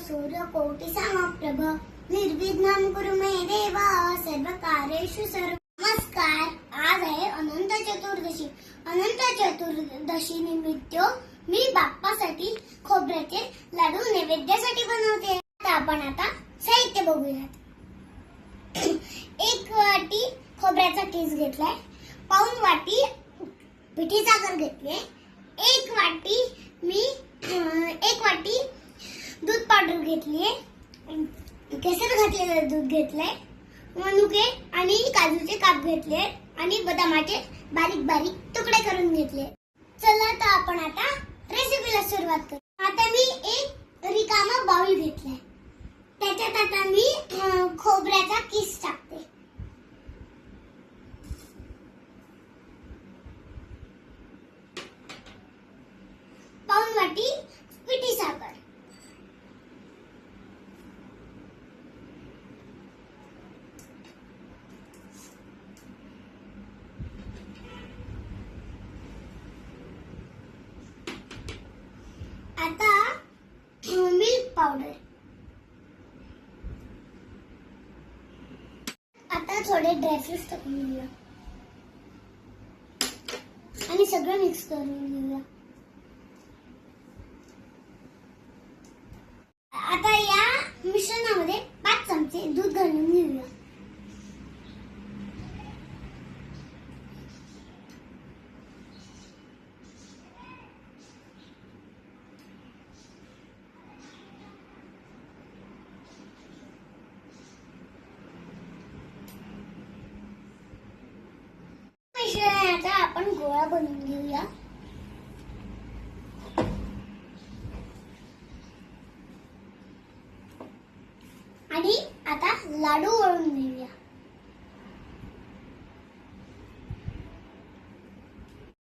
सूर्यकोटिसमप्रभ निर्विघ्नं कुरु मे देवा सर्वकार्येषु सर्व। नमस्कार, आज आहे अनंत चतुर्दशी। अनंत चतुर्दशी निमित्त मी बाप्पासाठी खोबऱ्याचे लाडू नैवेद्यासाठी बनवते। आपण आता साहित्य बघूयात। 1 वाटी खोबऱ्याचा किस घेतलाय, पाऊण वाटी पिठी साखर घेतली, 1 वाटी दूध पावडर घेतली, केसर घातलेलं दूध घेतलंय, मनुके आणि काजूचे काप घेतले आणि बदामाचे बारीक बारीक तुकडे करून घेतले। चला तर आपण आता रेसिपीला सुरुवात करू। आता मी एक रिकामा बाउल घेतलाय, त्याच्यात आता मी खोबऱ्याचा किस टाकते। पाऊण वाटी पिठी साखर, आता मिल्क पावडर, आता थोडे ड्रायफ्रुट्स टाकून घेऊया आणि सगळं मिक्स करून घेऊया। आता या मिश्रणामध्ये 5 चमचे दूध घालून घेऊया। मिश्रणाचा आपण गोळा बनवून घेऊया। आणि आता लाडू वळून घेऊया।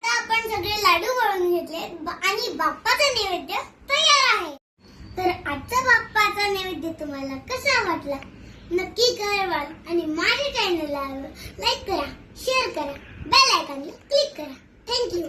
आता आपण सगळे लाडू वळून घेतले आणि बाप्पाचा नैवेद्य तयार आहे। तर आजचा बाप्पाचा नैवेद्य तुम्हाला कसा वाटला नक्की कळवा आणि माझ्या चॅनलला लाईक करा, शेअर करा, बेल आयकॉनला क्लिक करा। थँक्यू।